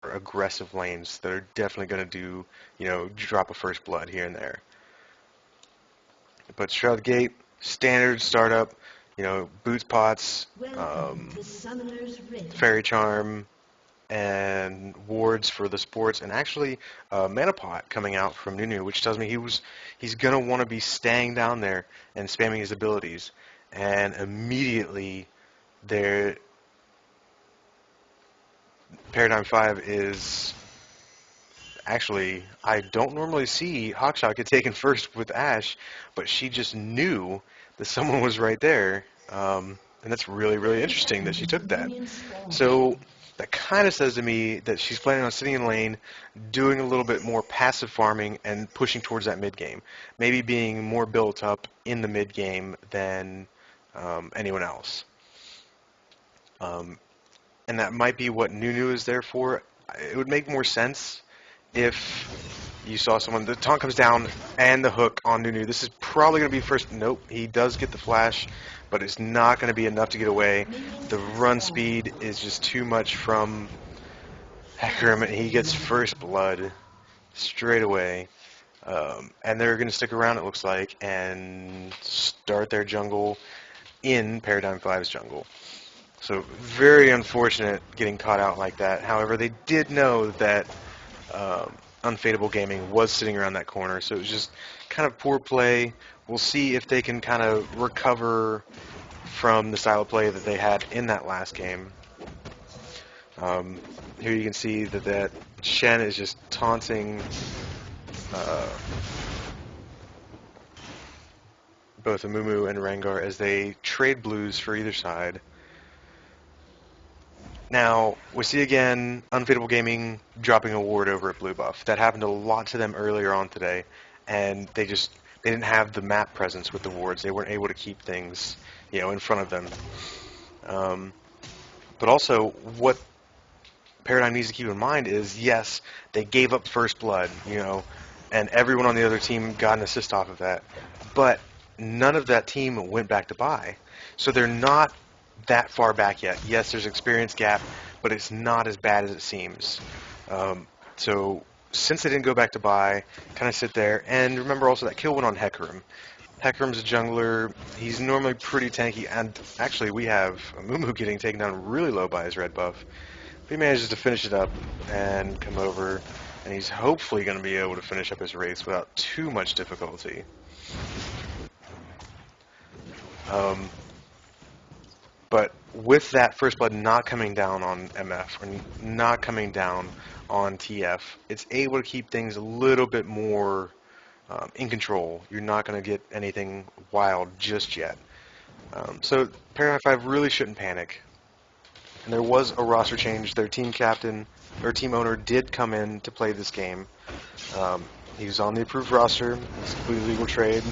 aggressive lanes that are definitely going to do, drop a first blood here and there. But Shroud Gate, standard startup, boots pots, fairy charm, and wards for the sports, and actually mana pot coming out from Nunu, which tells me he's gonna want to be staying down there and spamming his abilities. And immediately, their Paradigm 5 is actually, I don't normally see Hawkshot get taken first with Ash, but she just knew that someone was right there. And that's really, really interesting that she took that. So that kind of says to me that she's planning on sitting in lane, doing a little bit more passive farming, and pushing towards that mid game. Maybe being more built up in the mid game than anyone else. Um, and that might be what Nunu is there for. It would make more sense if you saw someone, the taunt comes down and the hook on Nunu. This is probably going to be first. Nope, he does get the flash, but it's not going to be enough to get away. The run speed is just too much from Hecarim, and he gets first blood straight away. And they're going to stick around, it looks like, and start their jungle in Paradigm 5's jungle. So very unfortunate getting caught out like that. However, they did know that Unfadable Gaming was sitting around that corner, so it was just kind of poor play. We'll see if they can kind of recover from the style of play that they had in that last game. Here you can see that Shen is just taunting both Amumu and Rengar as they trade blues for either side. Now, we see again Unfadable Gaming dropping a ward over at Blue Buff. That happened a lot to them earlier on today, and they didn't have the map presence with the wards. They weren't able to keep things, in front of them. But also, what Paradigm needs to keep in mind is, yes, they gave up first blood, and everyone on the other team got an assist off of that, but none of that team went back to buy. So they're not that far back yet. Yes, there's experience gap, but it's not as bad as it seems. So since they didn't go back to buy, kind of sit there. And remember also that kill went on Hecarim. Hecarim's a jungler. He's normally pretty tanky, and actually we have Amumu getting taken down really low by his red buff. But he manages to finish it up and come over, and he's hopefully going to be able to finish up his race without too much difficulty. But with that first blood not coming down on MF, or not coming down on TF, it's able to keep things a little bit more in control. You're not going to get anything wild just yet. So Paradigm 5 really shouldn't panic. And there was a roster change. Their team captain, or team owner, did come in to play this game. He was on the approved roster. It's a completely legal trade,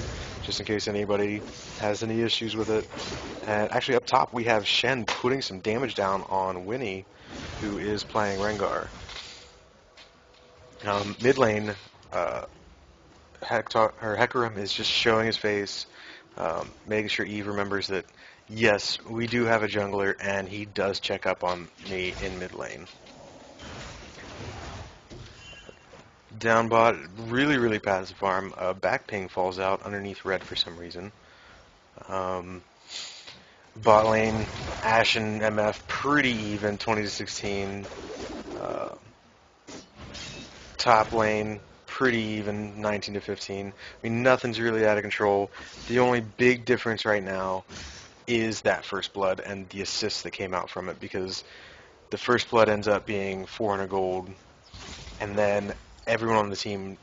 just in case anybody has any issues with it. And actually up top we have Shen putting some damage down on Winnie, who is playing Rengar. Mid lane, Hecarim is just showing his face, making sure Eve remembers that, yes, we do have a jungler, and he does check up on me in mid lane. Down bot, really, really passive farm. Back ping falls out underneath red for some reason. Bot lane, Ashe and MF pretty even, 20-16. Top lane, pretty even, 19-15. I mean, nothing's really out of control. The only big difference right now is that first blood and the assists that came out from it, because the first blood ends up being 400 gold, and then everyone on the team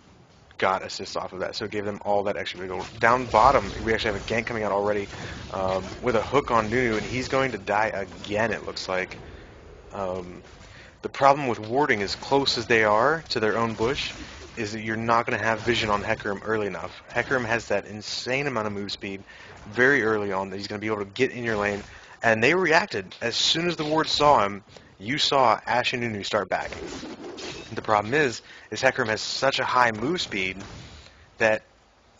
got assists off of that, so it gave them all that extra gold. Down bottom, we actually have a gank coming out already with a hook on Nunu, and he's going to die again, it looks like. The problem with warding, as close as they are to their own bush, is that you're not going to have vision on Hecarim early enough. Hecarim has that insane amount of move speed very early on that he's going to be able to get in your lane, and they reacted. As soon as the ward saw him, you saw Ashe and Nunu start backing. The problem is Hecarim has such a high move speed that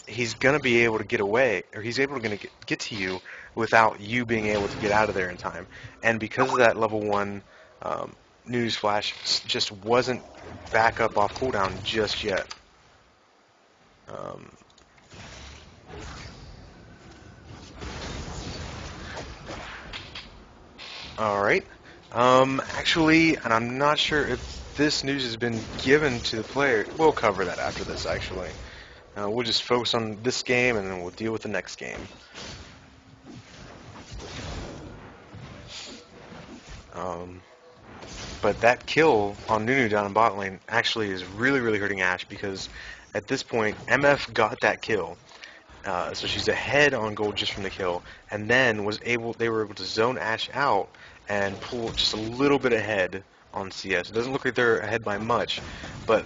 he's going to be able to get away, or he's able to get to you without you being able to get out of there in time. And because of that level 1 Newsflash just wasn't back up off cooldown just yet. Um, all right. Actually, and I'm not sure if this news has been given to the player. We'll cover that after this, actually. We'll just focus on this game, and then we'll deal with the next game. Um, but that kill on Nunu down in bot lane actually is really, really hurting Ashe because at this point, MF got that kill. So she's ahead on gold just from the kill, and then they were able to zone Ashe out and pull just a little bit ahead on CS. It doesn't look like they're ahead by much, but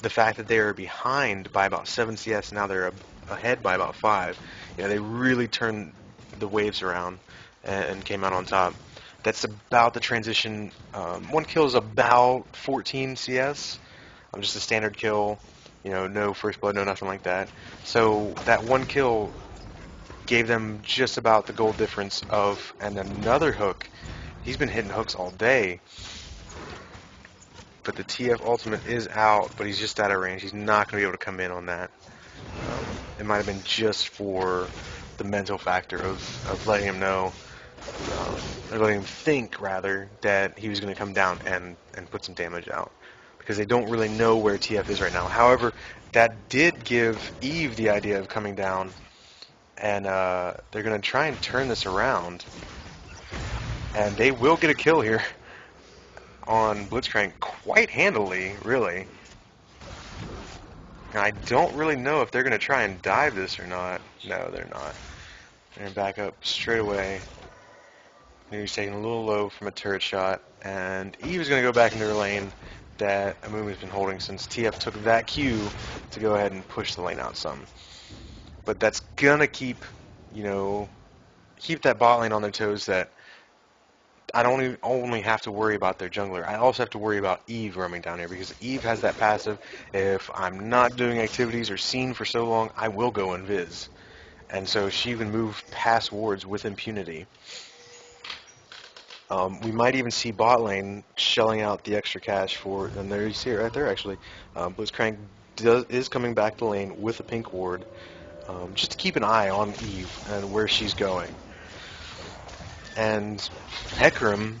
the fact that they are behind by about 7 CS, now they're ahead by about 5. They really turned the waves around and came out on top. That's about the transition. One kill is about 14 CS. Just a standard kill. No first blood, no nothing like that. So that one kill gave them just about the gold difference of, and another hook. He's been hitting hooks all day. But the TF ultimate is out, but he's just out of range. He's not going to be able to come in on that. It might have been just for the mental factor of letting him know, or letting him think, rather, that he was going to come down and put some damage out. Because they don't really know where TF is right now. However, that did give Eve the idea of coming down, and they're going to try and turn this around. And they will get a kill here on Blitzcrank quite handily, really. I don't really know if they're going to try and dive this or not. No, they're not. They're going to back up straight away. He's taking a little low from a turret shot, and Eve's going to go back into her lane that Amumu's been holding since TF took that cue to go ahead and push the lane out some. But that's going to keep that bot lane on their toes, that I don't only have to worry about their jungler. I also have to worry about Eve roaming down here, because Eve has that passive. If I'm not doing activities or seen for so long, I will go invis. And so she can move past wards with impunity. We might even see bot lane shelling out the extra cash for, and there you see it right there actually. Blitzcrank is coming back to lane with a pink ward, just to keep an eye on Eve and where she's going. And Hecarim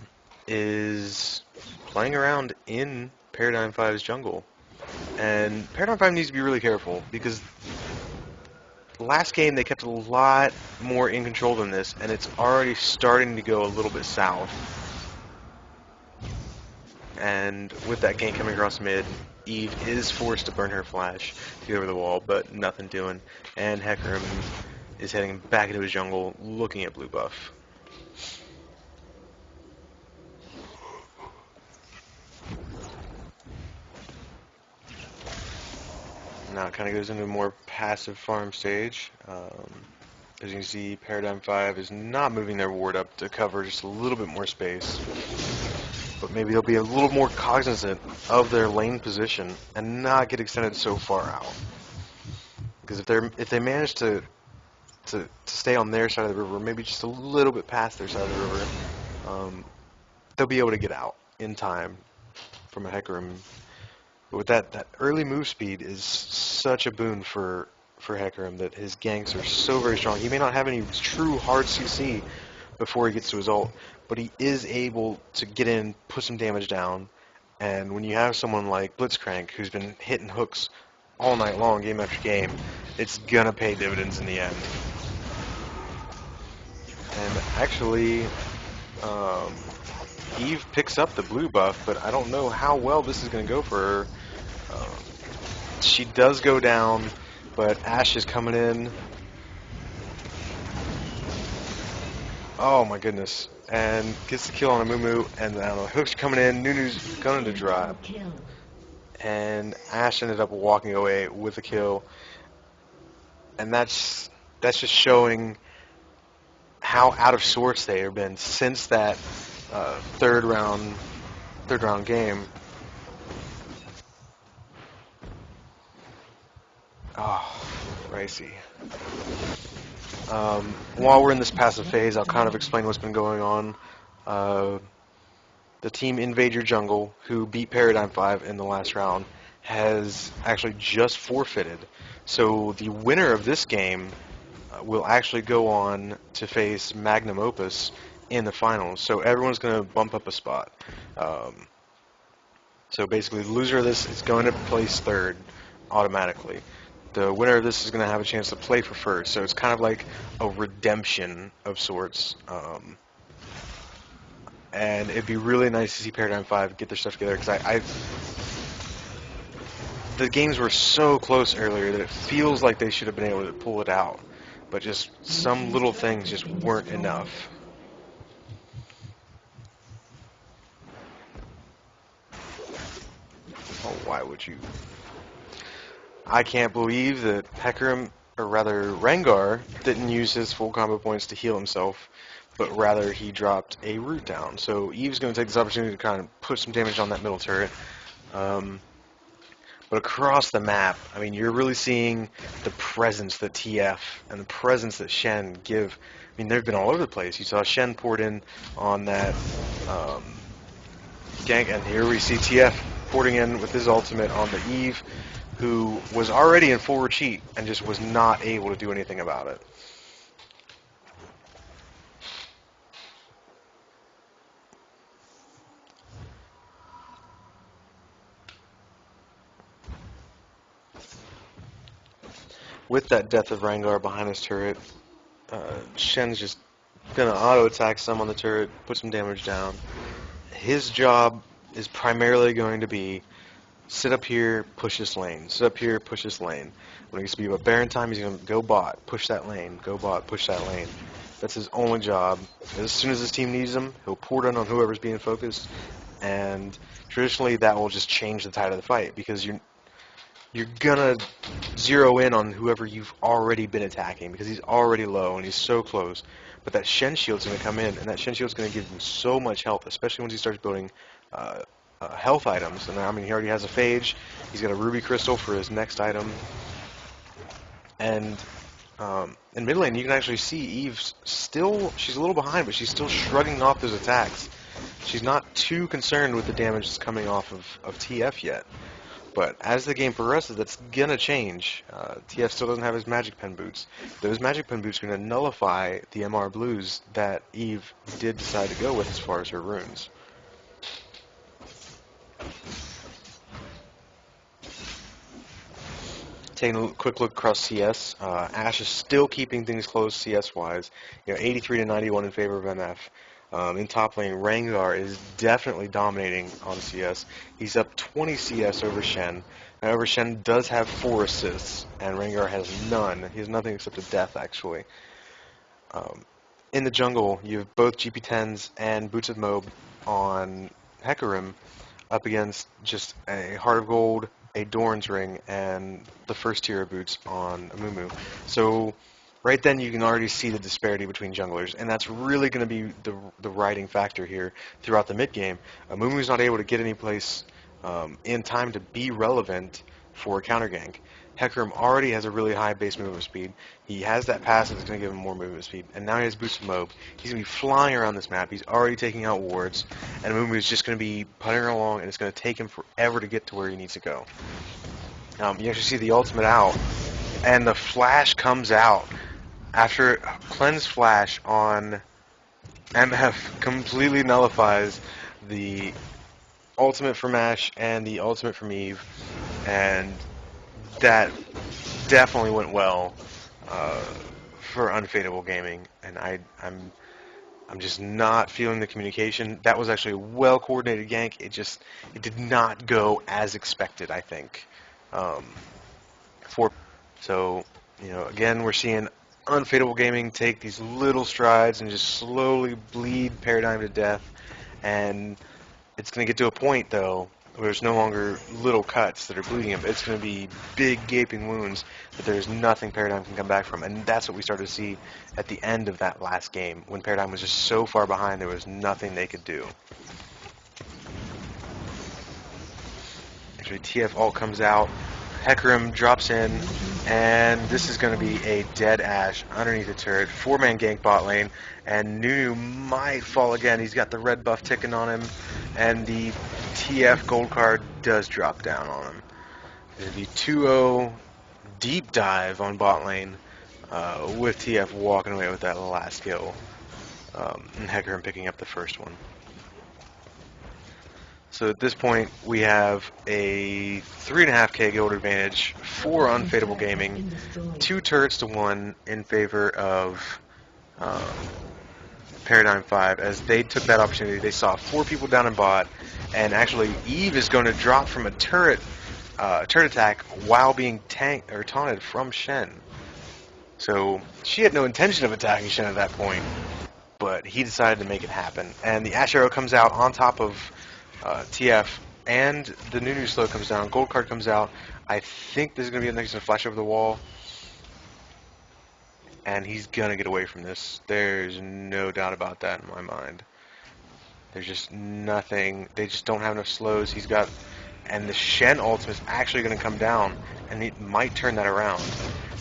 is playing around in Paradigm 5's jungle. And Paradigm 5 needs to be really careful, because last game they kept a lot more in control than this, and it's already starting to go a little bit south. And with that gank coming across mid, Eve is forced to burn her flash to get over the wall, but nothing doing. And Hecarim is heading back into his jungle, looking at blue buff. Now it kind of goes into a more passive farm stage. As you can see, Paradigm 5 is not moving their ward up to cover just a little bit more space. But maybe they'll be a little more cognizant of their lane position and not get extended so far out. Because if they manage to stay on their side of the river, maybe just a little bit past their side of the river, they'll be able to get out in time from a Hecarim. But with that early move speed is such a boon for Hecarim, that his ganks are so very strong. He may not have any true hard CC before he gets to his ult, but he is able to get in, put some damage down, and when you have someone like Blitzcrank who's been hitting hooks all night long, game after game, it's gonna pay dividends in the end. And actually, Eve picks up the blue buff, but I don't know how well this is going to go for her. She does go down, but Ashe is coming in. Oh my goodness. And gets the kill on Amumu, and I don't know, Hook's coming in, Nunu's going to drop. And Ashe ended up walking away with a kill. And that's just showing how out of sorts they have been since that third round game. Oh, Ricey. While we're in this passive phase, I'll kind of explain what's been going on. the team Invade Your Jungle, who beat Paradigm 5 in the last round, has actually just forfeited. So the winner of this game will actually go on to face Magnum Opus in the finals. So everyone's going to bump up a spot. Um, so basically, the loser of this is going to place third automatically. The winner of this is going to have a chance to play for first. So it's kind of like a redemption of sorts. And it'd be really nice to see Paradigm 5 get their stuff together because the games were so close earlier that it feels like they should have been able to pull it out. But just some little things just weren't enough. Oh, why would you? I can't believe that Hecarim, or rather Rengar, didn't use his full combo points to heal himself, but rather he dropped a root down. So Eve's going to take this opportunity to kind of put some damage on that middle turret. Um, but across the map, I mean, you're really seeing the presence that TF and the presence that Shen give. I mean, they've been all over the place. You saw Shen poured in on that gank, and here we see TF porting in with his ultimate on the Eve, who was already in full retreat and just was not able to do anything about it. With that death of Rengar behind his turret, Shen's just gonna auto attack some on the turret, put some damage down. His job is primarily going to be sit up here, push this lane. Sit up here, push this lane. When it gets to be about Baron time, he's going to go bot, push that lane. Go bot, push that lane. That's his only job. As soon as his team needs him, he'll pour it on whoever's being focused. And traditionally, that will just change the tide of the fight because you're gonna zero in on whoever you've already been attacking because he's already low and he's so close. But that Shen Shield's going to come in, and that Shen Shield's going to give him so much health, especially once he starts building health items. And I mean, he already has a Phage. He's got a Ruby Crystal for his next item. And in mid lane, you can actually see Eve's still, she's a little behind, but she's still shrugging off those attacks. She's not too concerned with the damage that's coming off of TF yet. But as the game progresses, that's going to change. TF still doesn't have his Magic Pen boots. Those Magic Pen boots are going to nullify the MR blues that Eve did decide to go with as far as her runes. Taking a quick look across CS, Ashe is still keeping things close CS-wise. 83 to 91 in favor of MF. In top lane, Rengar is definitely dominating on CS. He's up 20 CS over Shen. However, Shen does have 4 assists, and Rengar has none. He has nothing except a death, actually. In the jungle, you have both GP10s and Boots of Moab on Hecarim up against just a Heart of Gold, a Dorn's Ring, and the first tier of boots on Amumu. So right then you can already see the disparity between junglers, and that's really going to be the riding factor here throughout the mid game. Amumu's not able to get any place in time to be relevant for a counter gank. Hecarim already has a really high base movement speed. He has that passive that's going to give him more movement speed, and now he has Boost of Moab. He's going to be flying around this map. He's already taking out wards, and Amumu is just going to be putting along, and it's going to take him forever to get to where he needs to go. You actually see the ultimate out, and the flash comes out after Cleanse Flash on MF completely nullifies the ultimate from Ashe and the ultimate from Eve, and that definitely went well for Unfadable Gaming, and I'm just not feeling the communication. That was actually a well-coordinated gank. It did not go as expected, I think. So, again, we're seeing Unfadable Gaming take these little strides and just slowly bleed Paradigm to death, and it's going to get to a point, though, where there's no longer little cuts that are bleeding him. It's going to be big gaping wounds that there's nothing Paradigm can come back from. And that's what we started to see at the end of that last game. When Paradigm was just so far behind, there was nothing they could do. Actually, TF ult comes out. Hecarim drops in, and this is going to be a dead Ashe underneath the turret. 4-man gank bot lane, and Nunu might fall again. He's got the red buff ticking on him. and the TF gold card does drop down on him. It'll be 2-0 deep dive on bot lane, with TF walking away with that last kill, and Hecarim picking up the first one. So at this point, we have a 3.5k gold advantage for Unfadable Gaming, 2 turrets to 1 in favor of um, Paradigm 5, as they took that opportunity. They saw 4 people down in bot, and actually Eve is going to drop from a turret attack while being taunted from Shen. So she had no intention of attacking Shen at that point, but he decided to make it happen. And the Ash Arrow comes out on top of TF, and the Nunu slow comes down. Gold card comes out. I think this is going to be a next flash over the wall, and he's going to get away from this. There's no doubt about that in my mind. There's just nothing. They just don't have enough slows. He's got, and the Shen ultimate is actually going to come down, and it might turn that around.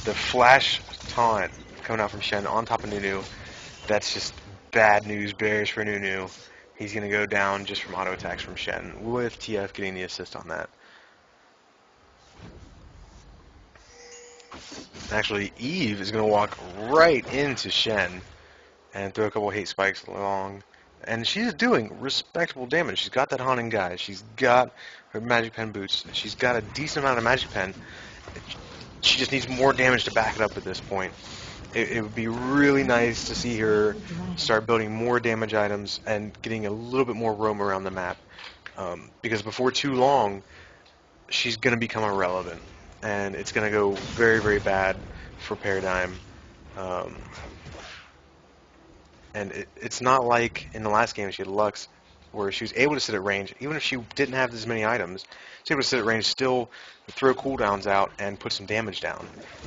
The flash taunt coming out from Shen on top of Nunu, that's just bad news bears for Nunu. He's going to go down just from auto attacks from Shen, with TF getting the assist on that. Actually, Eve is going to walk right into Shen and throw a couple hate spikes along. And she's doing respectable damage. She's got that Haunting Guy. She's got her Magic Pen boots. She's got a decent amount of Magic Pen. She just needs more damage to back it up at this point. It would be really nice to see her start building more damage items and getting a little bit more roam around the map. Because before too long, she's going to become irrelevant. And it's going to go very, very bad for Paradigm. And it's not like in the last game she had Lux, where she was able to sit at range, even if she didn't have as many items. She was able to sit at range, still throw cooldowns out, and put some damage down.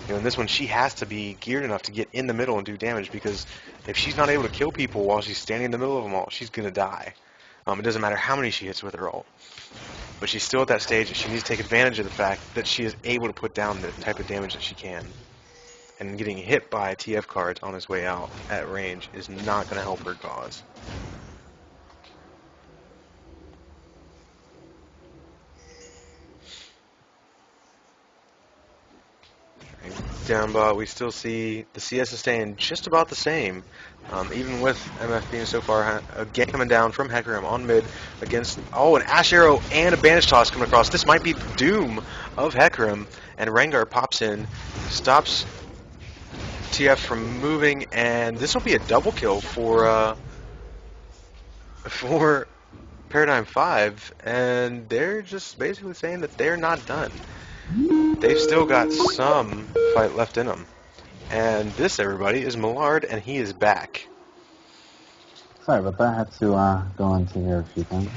In this one, she has to be geared enough to get in the middle and do damage, because if she's not able to kill people while she's standing in the middle of them all, she's going to die. It doesn't matter how many she hits with her ult. But she's still at that stage that she needs to take advantage of the fact that she is able to put down the type of damage that she can. And getting hit by TF cards on his way out at range is not going to help her cause. Down bot, we still see the CS is staying just about the same, even with MF being so far. Again, coming down from Hecarim on mid against, an Ash Arrow and a Banish Toss coming across. This might be the doom of Hecarim, and Rengar pops in, stops TF from moving, and this will be a double kill for Paradigm 5, and they're just basically saying that they're not done. They've still got some fight left in them. And this, everybody, is Millard, and he is back. Sorry about that. I had to go into here a few things.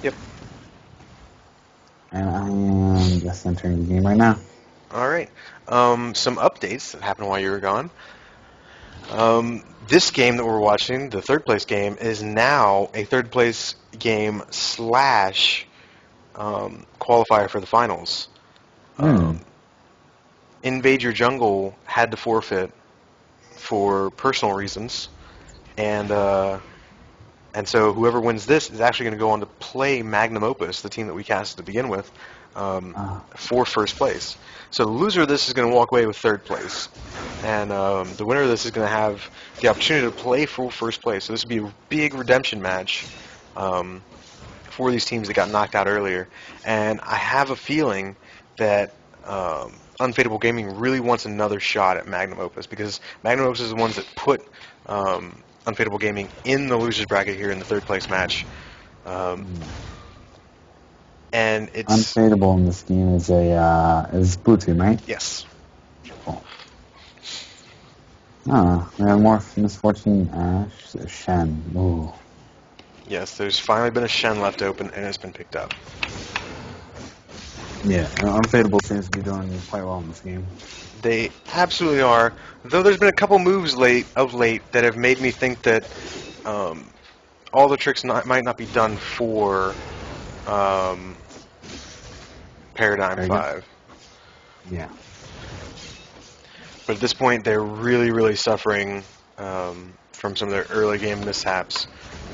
Yep. And I am just entering the game right now. Alright. Some updates that happened while you were gone. This game that we're watching, the third place game, is now a third place game / qualifier for the finals. Invade Your Jungle had to forfeit for personal reasons, and so whoever wins this is actually going to go on to play Magnum Opus, the team that we cast to begin with, for first place. So the loser of this is going to walk away with third place, and the winner of this is going to have the opportunity to play for first place. So this would be a big redemption match for these teams that got knocked out earlier, and I have a feeling that Unfadable Gaming really wants another shot at Magnum Opus, because Magnum Opus is the ones that put Unfadable Gaming in the losers bracket here in the third place match. And it's Unfadable in this game is is blue team, right? Yes. Cool. We have more Misfortune Ash Shen. Ooh. Yes, there's finally been a Shen left open, and it's been picked up. Yeah, Unfadable seems to be doing quite well in this game. They absolutely are. Though there's been a couple moves of late that have made me think that all the tricks might not be done for Paradigm 5. Yeah. But at this point, they're really, really suffering from some of their early game mishaps,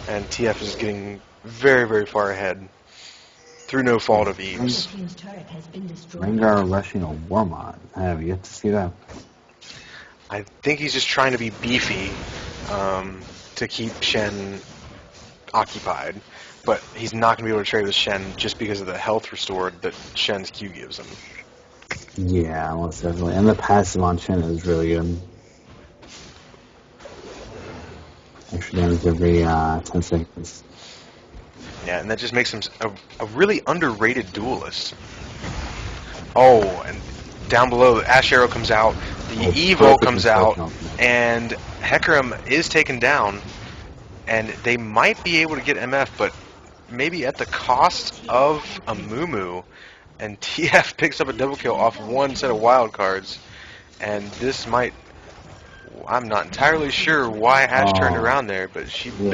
and TF is getting very, very far ahead through no fault of Ren- Eve's. Rengar rushing a Warmont. I have yet to see that. I think he's just trying to be beefy to keep Shen occupied, but he's not going to be able to trade with Shen just because of the health restored that Shen's Q gives him. Yeah, most definitely. And the passive on Shen is really good. Extra damage every 10 seconds. Yeah, and that just makes him a really underrated duelist. Oh, and down below, the Ash Arrow comes out, the Evo Perfect comes out, construction ultimate. and Hecarim is taken down, and they might be able to get MF, but maybe at the cost of a Mumu. And TF picks up a double kill off one set of wild cards, and this might. I'm not entirely sure why Ash turned Oh, around there, but she yeah.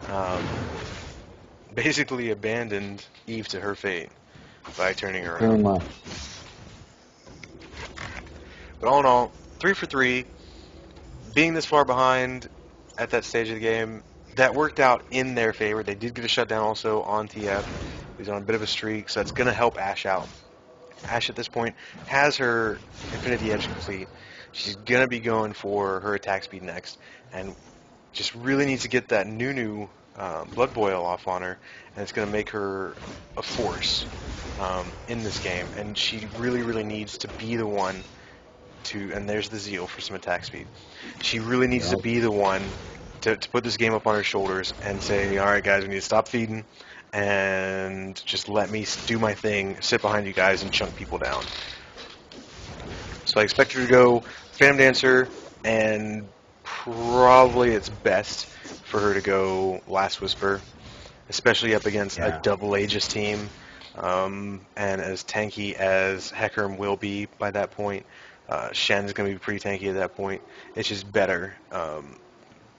um, basically abandoned Eve to her fate by turning Pretty around. much. But all in all, 3 for 3, being this far behind at that stage of the game, that worked out in their favor. They did get a shutdown also on TF. He's on a bit of a streak, so that's going to help Ash out. Ash at this point has her Infinity Edge complete. She's going to be going for her attack speed next, and just really needs to get that new Blood Boil off on her, and it's going to make her a force in this game. And she really, really needs to be the one to, and there's the Zeal for some attack speed. She really needs to Yep. be the one to put this game up on her shoulders and say, all right, guys, we need to stop feeding and just let me do my thing, sit behind you guys, and chunk people down. So I expect her to go Phantom Dancer, and probably it's best for her to go Last Whisper, especially up against a Yeah. double Aegis team, and as tanky as Hecarim will be by that point. Shen's going to be pretty tanky at that point. It's just better.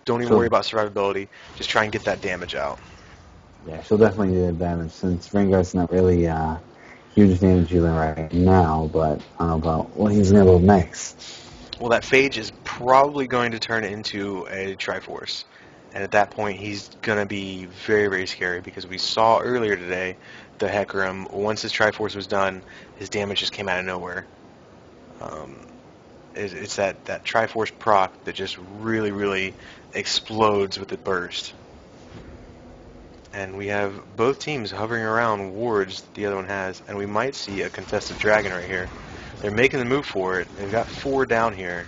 Don't even worry She'll, about survivability. Just try and get that damage out. yeah, she'll definitely do the damage since Rengar's not really huge damage dealer right now, but I don't know about what he's going to do next. Well, that Phage is probably going to turn into a Triforce. And at that point, he's going to be very, very scary because we saw earlier today the Hecarim, once his Triforce was done, his damage just came out of nowhere. Um, it's that Triforce proc that just really, really explodes with the burst. And we have both teams hovering around wards that the other one has, and we might see a contested dragon right here. They're making the move for it. They've got 4 down here.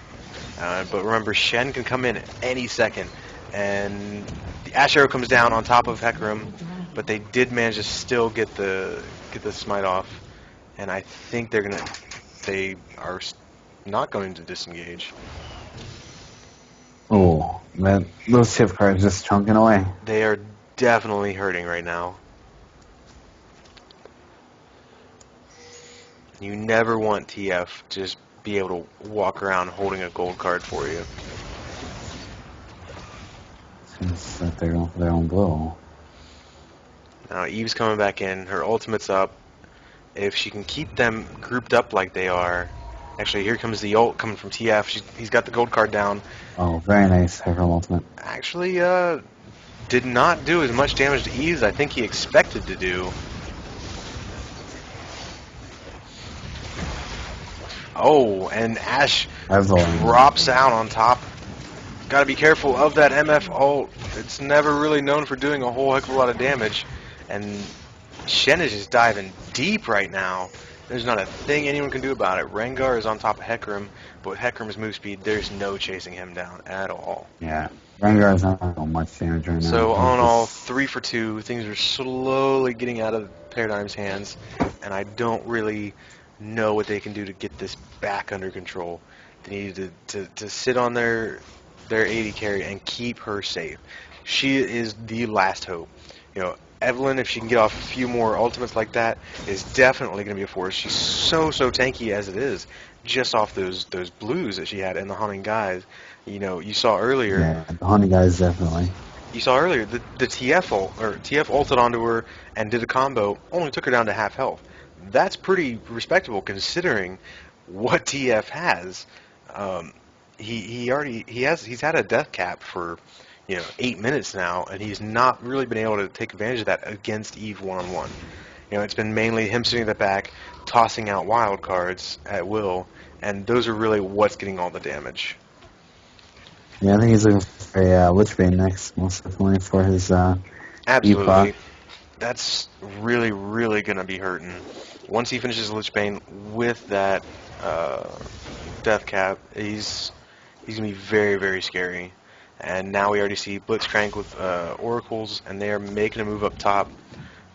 But remember, Shen can come in at any second, and the Ash Arrow comes down on top of Hecarim, but they did manage to still get the smite off, and I think they are not going to disengage. Oh, man, those shift cards just chunking away. They are definitely hurting right now. You never want TF to just be able to walk around holding a gold card for you. Seems like they're going for their own blow. Now Eve's coming back in. Her ultimate's up. If she can keep them grouped up like they are... Actually, here comes the ult coming from TF. He's got the gold card down. Oh, very nice, Hecarim ultimate. Actually, did not do as much damage to Eve as I think he expected to do. Oh, and Ash drops out on top. Got to be careful of that MF ult. It's never really known for doing a whole heck of a lot of damage. And Shen is just diving deep right now. There's not a thing anyone can do about it. Rengar is on top of Hecarim, but with Hecarim's move speed, there's no chasing him down at all. Yeah, Rengar's not doing much damage right now. So all in all, 3 for 2. Things are slowly getting out of Paradigm's hands, and I don't really know what they can do to get this back under control. They need to sit on their 80 carry and keep her safe. She is the last hope. You know, Evelyn, if she can get off a few more ultimates like that, is definitely going to be a force. She's so tanky as it is, just off those blues that she had in the Hunting Guys. You know, you saw earlier. Yeah, the Hunting Guys definitely. You saw earlier the TF ult, or TF ulted onto her and did a combo, only took her down to half health. That's pretty respectable considering what TF has. He's had a death cap for, 8 minutes now, and he's not really been able to take advantage of that against Eve one-on-one. It's been mainly him sitting in the back, tossing out wild cards at will, and those are really what's getting all the damage. Yeah, I think he's looking for a Witchbane next, most definitely for his Eve proc. Absolutely. That's really, really going to be hurting. Once he finishes Lich Bane with that uh, Death Cap, he's going to be very, very scary. And now we already see Blitzcrank with Oracles, and they are making a move up top.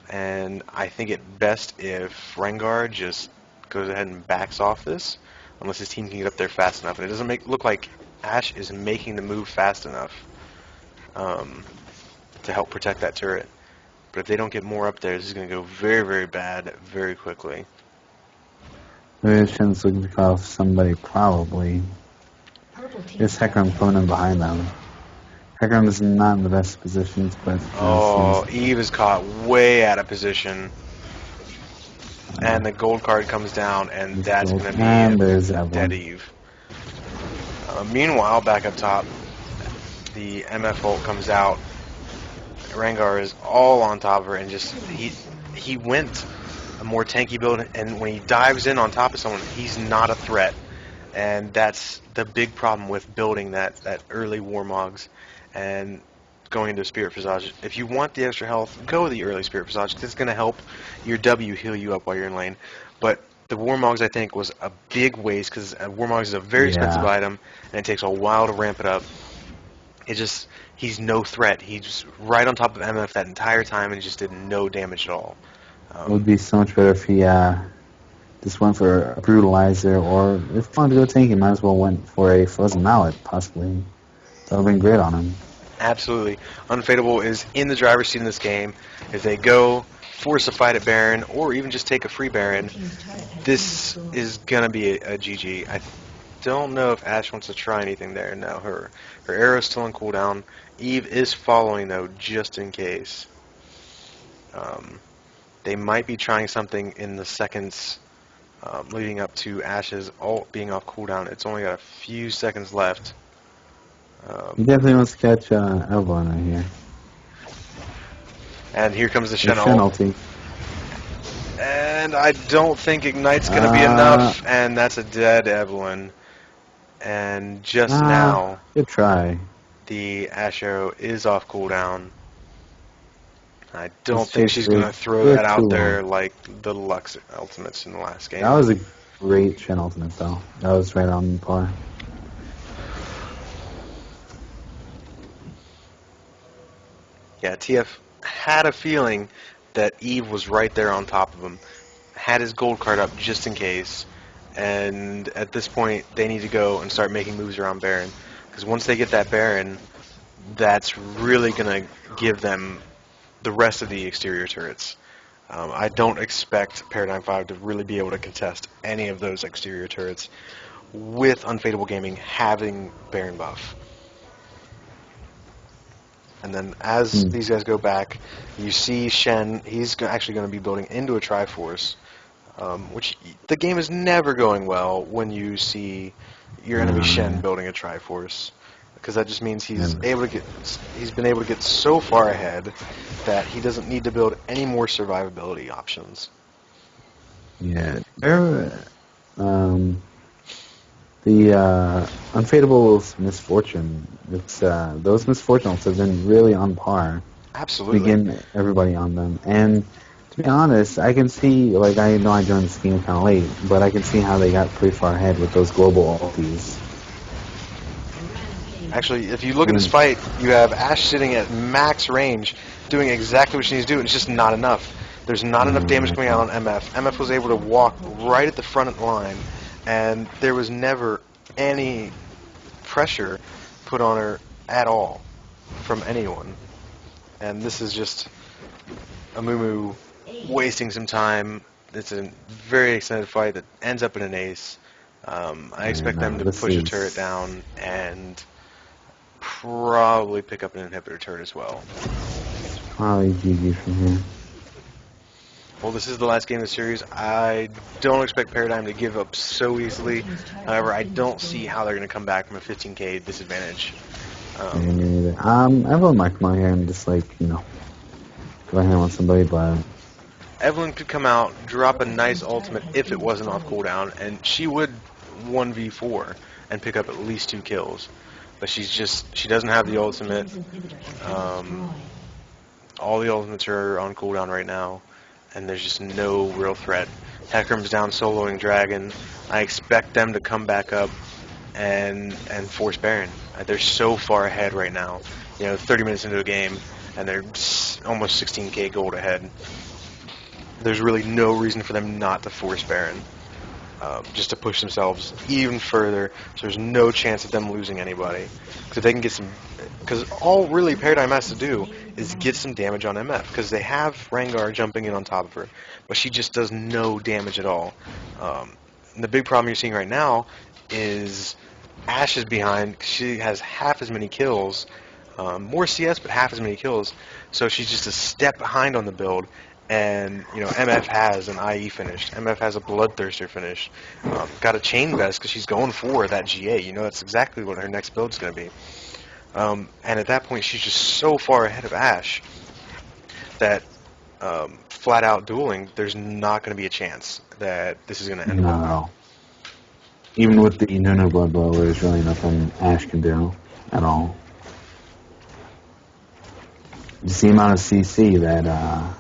And I think it best if Rengar just goes ahead and backs off this, unless his team can get up there fast enough. And it doesn't look like Ashe is making the move fast enough um, to help protect that turret. But if they don't get more up there, this is going to go very, very bad very quickly. Maybe Shen's looking to call somebody, probably. There's Hecarim coming in behind them. Hecarim is not in the best positions, but Oh, Eve is caught way out of position. And the gold card comes down, and that's going to be and there's dead Evelyn. Eve. Meanwhile, back up top, the MF ult comes out. Rengar is all on top of her, and just he went a more tanky build, and when he dives in on top of someone, he's not a threat. And that's the big problem with building that early Warmogs and going into Spirit Visage. If you want the extra health, go with the early Spirit Visage. This is going to help your W heal you up while you're in lane. But the Warmogs, I think, was a big waste because Warmogs is a very expensive item, and it takes a while to ramp it up. He's no threat. He's just right on top of MF that entire time and just did no damage at all. It would be so much better if he just went for a Brutalizer, or if he wanted to go tank, he might as well went for a Frozen Mallet, possibly. That would have been great on him. Absolutely. Unfadable is in the driver's seat in this game. If they go force a fight at Baron, or even just take a free Baron, this is going to be a GG. I don't know if Ashe wants to try anything there. No, her arrow's still on cooldown. Eve is following, though, just in case. They might be trying something in the seconds leading up to Ashe's ult being off cooldown. It's only got a few seconds left. He definitely wants to catch Evelyn right here. And here comes the Shen ulti. And I don't think Ignite's going to be enough, and that's a dead Evelyn. And just now, good try. The Ashe arrow is off cooldown. I don't think she's going to throw that out there like the Lux ultimates in the last game. That was a great Shen ultimate, though. That was right on par. Yeah, TF had a feeling that Eve was right there on top of him. Had his gold card up just in case. And at this point, they need to go and start making moves around Baron. Because once they get that Baron, that's really going to give them the rest of the exterior turrets. I don't expect Paradigm 5 to really be able to contest any of those exterior turrets with Unfadable Gaming having Baron buff. And then as these guys go back, you see Shen, he's actually going to be building into a Triforce, which the game is never going well when you see your enemy Shen building a Triforce. Because that just means he's been able to get so far ahead that he doesn't need to build any more survivability options. Yeah, the Unfadable's misfortune. It's those misfortunes have been really on par. Absolutely. Begin everybody on them, and to be honest, I can see. Like, I know I joined this game kind of late, but I can see how they got pretty far ahead with those global ultis. Actually, if you look at this fight, you have Ashe sitting at max range, doing exactly what she needs to do, and it's just not enough. There's not enough damage coming out on MF. MF was able to walk right at the front of the line, and there was never any pressure put on her at all from anyone. And this is just Amumu wasting some time. It's a very extended fight that ends up in an ace. I expect them to push a turret down and probably pick up an inhibitor turret as well. Probably GG from here. Well, this is the last game of the series. I don't expect Paradigm to give up so easily. However, I don't see how they're going to come back from a 15k disadvantage. either. Evelyn might come out here and just like, go ahead on somebody, but Evelyn could come out, drop a nice ultimate if it wasn't off cooldown, and she would 1v4 and pick up at least 2 kills. But she doesn't have the ultimate. Um, all the ultimates are on cooldown right now, and there's just no real threat. Hecarim's down soloing Dragon. I expect them to come back up and force Baron. They're so far ahead right now. 30 minutes into a game, and they're almost 16k gold ahead. There's really no reason for them not to force Baron, just to push themselves even further. So there's no chance of them losing anybody. Because if they can get some, because all really Paradigm has to do is get some damage on MF. Because they have Rengar jumping in on top of her, but she just does no damage at all. And the big problem you're seeing right now is Ashe is behind. She has half as many kills, more CS, but half as many kills. So she's just a step behind on the build. And, MF has an IE finished. MF has a Bloodthirster finished. Got a Chain Vest because she's going for that GA. That's exactly what her next build's going to be. And at that point, she's just so far ahead of Ashe that flat out dueling, there's not going to be a chance that this is going to end well. no. Even with the Nunu Blood Blow, there's really nothing Ashe can do at all. Just the amount of CC that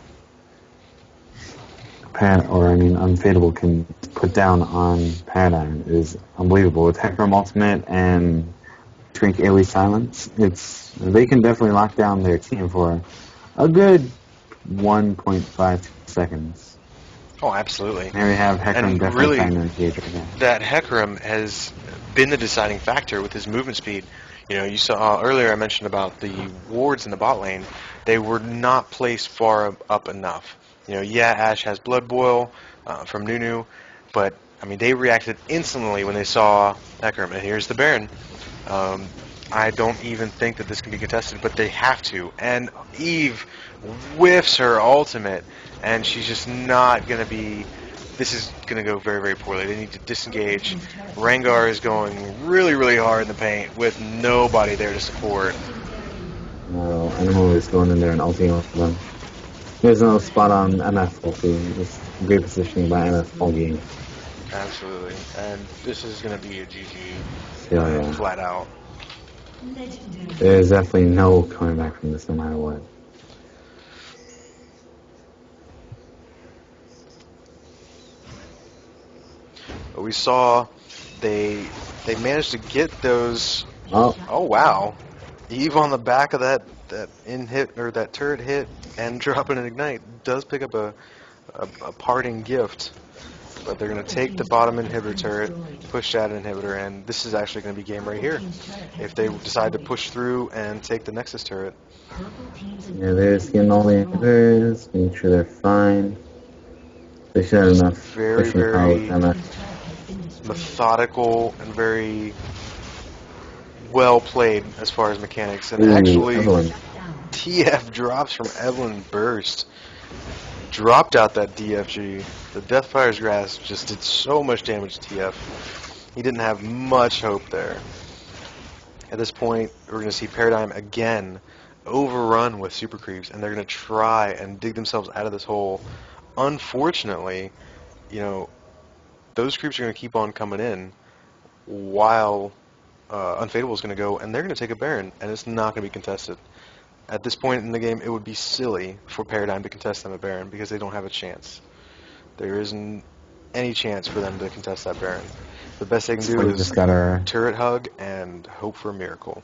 Unfadable can put down on Paradigm is unbelievable. With Hecarim Ultimate and Shrink AoE Silence, they can definitely lock down their team for a good 1.5 seconds. Oh, absolutely. There we have Hecarim definitely really, trying to engage right now. That Hecarim has been the deciding factor with his movement speed. You saw earlier I mentioned about the wards in the bot lane. They were not placed far up enough. Ashe has Blood Boil from Nunu, but they reacted instantly when they saw Hecarim. And here's the Baron. I don't even think that this can be contested, but they have to. And Eve whiffs her ultimate, and she's just not going to be... This is going to go very, very poorly. They need to disengage. Rengar is going really, really hard in the paint with nobody there to support. No, Animal is going in there and ulting off them. There's no spot on MF ulti. It's great positioning by MF all game. Absolutely. And this is going to be a GG. Yeah. Flat out. There's definitely no coming back from this no matter what. But we saw they managed to get those. Oh Wow! Eve on the back of that that turret hit and dropping an ignite does pick up a parting gift. But they're going to take the bottom inhibitor turret, push that inhibitor, and this is actually going to be game right here. If they decide to push through and take the Nexus turret. Yeah, they're just getting all the inhibitors, making sure they're fine. They should have enough Very, pushing power with very MF. methodical and very well played as far as mechanics. And Ooh, actually, Evelyn. TF drops from Evelyn Burst. Dropped out that DFG. The Deathfire's Grasp just did so much damage to TF. He didn't have much hope there. At this point, we're going to see Paradigm again overrun with super creeps, and they're going to try and dig themselves out of this hole. Unfortunately, those creeps are going to keep on coming in while Unfadable is going to go, and they're going to take a Baron, and it's not going to be contested. At this point in the game, it would be silly for Paradigm to contest them a Baron because they don't have a chance. There isn't any chance for them to contest that Baron. The best they can do is just got her turret hug and hope for a miracle.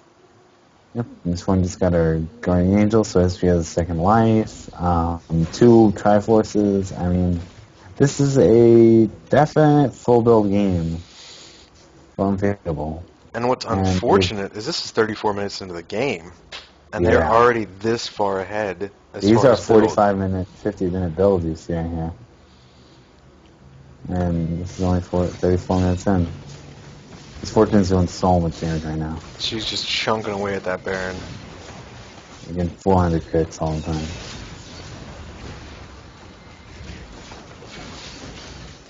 Yep, this one just got her Guardian Angel, so she has a second life. 2 Triforces. This is a definite full build game. Unfadable. And what's unfortunate is this is 34 minutes into the game, and they're Yeah. already this far ahead. These are 45-minute, 50-minute builds you see in here. And this is only 34 minutes in. This Fortune's doing so much damage right now. She's just chunking away at that Baron. You're getting 400 crits all the time.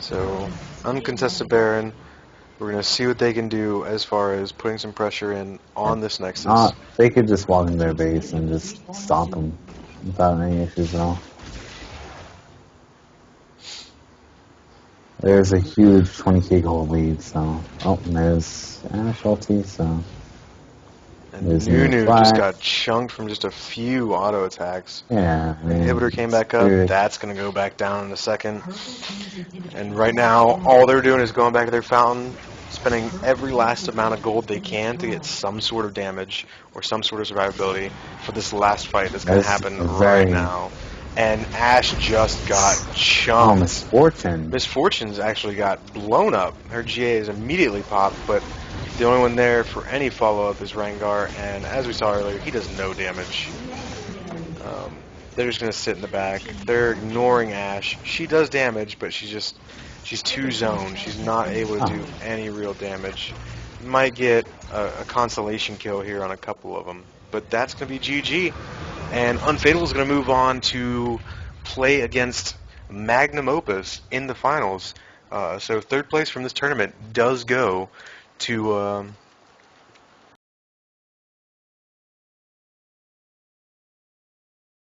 So, uncontested Baron. We're going to see what they can do as far as putting some pressure in on this Nexus. Not, they could just walk in their base and just stomp them without any issues at all. There's a huge 20k gold lead, so... Oh, and there's Ash ulti, so... And There's Nunu just flash. got chunked from just a few auto attacks. Yeah, I mean, Inhibitor came back up. serious. That's going to go back down in a second. And right now, all they're doing is going back to their fountain, spending every last amount of gold they can to get some sort of damage or some sort of survivability for this last fight that's going to That's happen a right very... now. And Ash just got Oh, chunked. Misfortune. Misfortune's actually got blown up. Her GA is immediately popped, but the only one there for any follow-up is Rengar, and as we saw earlier, he does no damage. They're just going to sit in the back. They're ignoring Ash. She does damage, but she's too zoned. She's not able to do any real damage. Might get a consolation kill here on a couple of them, but that's going to be GG. And Unfadable is going to move on to play against Magnum Opus in the finals. So third place from this tournament does go to